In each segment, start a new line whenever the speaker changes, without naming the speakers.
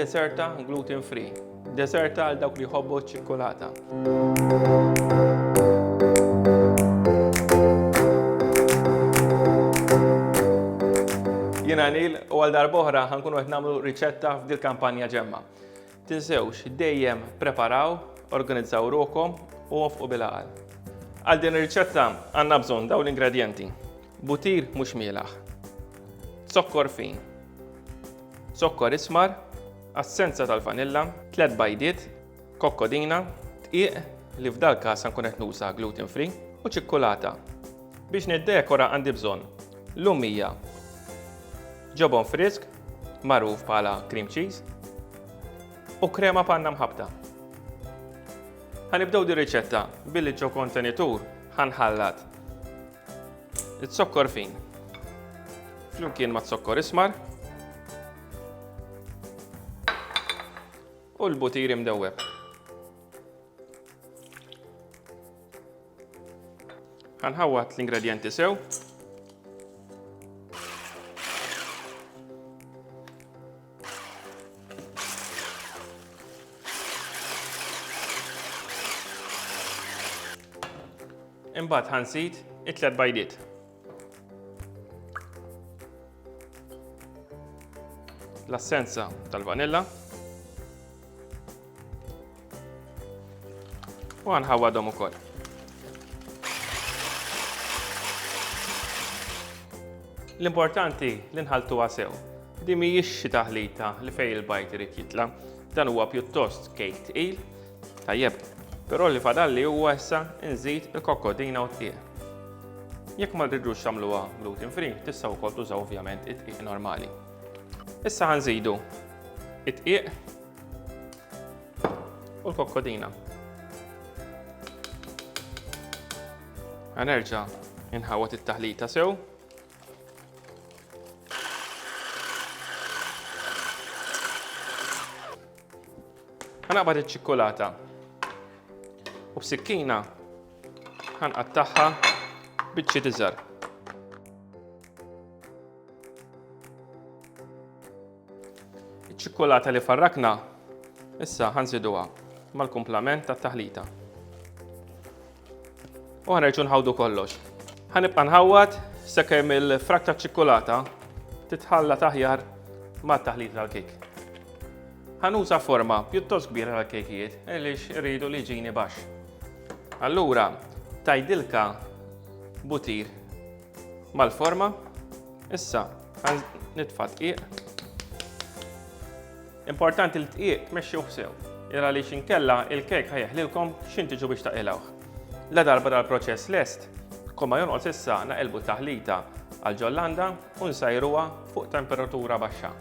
Deserta gluten free. Deserta għal dawk li jħobbu ċ-ċikkolata. Jiena Nil u għal darb'oħra ħankunu qed nagħmlu riċetta f'dil kampanja ġemma. Tinsewx dejjem preparaw, organizzaw ruhkom u wafqu bil-għaqal. Għal din ir-riċetta għandna bżonn dawn l-ingredjenti. Butir mhux mielaħ, zokkor fin, zokkor ismar, assenza tal-vanilla, 3 bajdiet, kokkodina, dqiq li f'dal każ nkun qed nuża gluten free u ċikkolata. Biex niddekora għandi bżonn lumija, ġobon frisk, magħruf bħala cream cheese, u krema panna mħabta. Ħanibdew di riċetta billi ġew kontenitur ħanħallat it-zokkor fin flimkien ma' zokkor ismar u l-butir imdewweb. Ħanħawwat l-ingredjenti sew. Imbagħad ħansit it-3 bajdiet. L-assenza tal-vanilla. U ħanħawwadhom ukoll. L-importanti li nħaltuha sew. Di mhijiex xi taħlita li fejn il-bajt irid jitla', dan huwa pjuttost kejk tqil, tajjeb. Però li fadalli huwa issa nżid il-kokkodina u t-tieq. Jekk ma rridux tagħmluha gluten free, tistgħu wkoll tużaw ovvjament it-tieq normali. Issa ħanżidu it-tieq u l-kokkodina. Ħanerġa' inħawwat it-taħlita sew. Ħanaqbad iċ-ċikkolata. U b'sikkina ħanqattaħħa biċċiet iżgħar. Iċ-ċikkolata li farrakna issa ħanżiduha mal-kumplament tat-taħlita. U ħanerġgħu nħawdu kollox. Ħanibqa' nħawwad sakemm il-frak taċ-ċikkolata titħallat aħjar mat-taħlita tal-kejk. Ħanuża forma pjuttost kbira tal-kejkijiet għaliex irridu li jiġini baxx. Allura, tajdilka butir mal-forma, issa nitfa' tqiq. Importanti li tqiq tmexxuh sew, għaliex inkella il-kejk ħajeħlilkom x'intiġu biex taqilgħuh. La darba dal-proċess lest, komma jonqos issa naqilbu taħlita għal ġollanda u nsajruha fuq temperatura baxxa.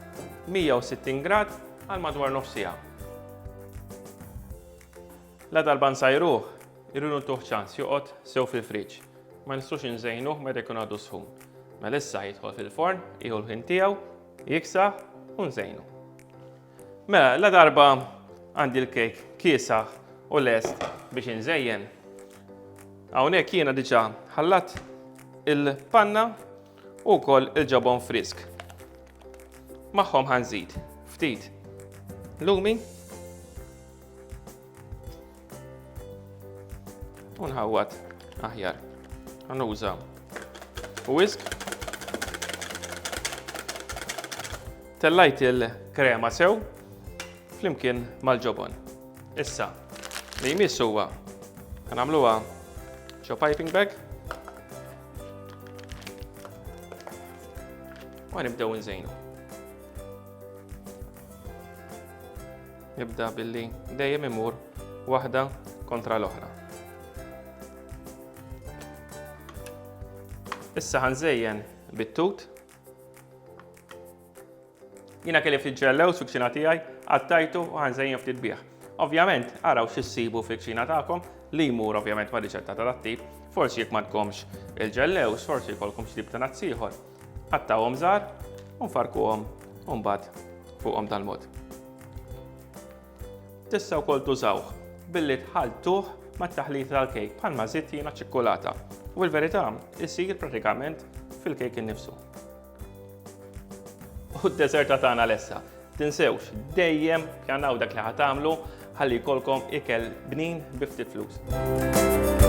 160 grad għal madwar nofs siegħa. La darba nsajruh, irridu ntuħ ċans joqgħod sew fil-friġġ. Ma nistgħux inżejnuh meta jkun għadu sħun. Mela issa jidħol fil-forn, jieħu l-ħin tiegħu, jiksaħ u nżejnu. Mela la darba għandi l-kejk kiesaħ u lest biex inżejjen. Hawnhekk jiena diġà ħallat il-panna u wkoll il-ġabon frisk. Magħhom ħanżid ftit lumi u nħawwad aħjar. Ħanuża whisk. Tellajt il-krema sew flimkien mal-ġobon. Issa li jmiss huwa ħanagħmluha ġo piping bag u nibdew nżejnu. Nibda billi dejjem imur waħda kontra l-oħra. Issa ħanżejjen bit-tut. Jiena kelli ftit ġellew fil-kċina tiegħi, għattajtu u ħanżejjen ftit bih. Ovvjament, araw x'issibu fil-kċina tagħkom li jmur ovvjament ma' riċetta tal-attiv, forsi jekk ma tkomx il-ġellew, forsi jkollkom xi tip ta' nazz ieħor. Qattawhom żgħar u nfarkuhom u mbagħad fuqhom tal-mod. Tistgħu wkoll tużawh billi tħaltuh mat-taħlita tal-kejk bħalma żitt jiena ċikkolata. U l-verità isir pratikament fil-kejk innifsu. U d-deserta tagħna lessa. Tinsewx, dejjem pjanaw dak li ħatamlu ħalli jkollkom ikel bnin biftit flus.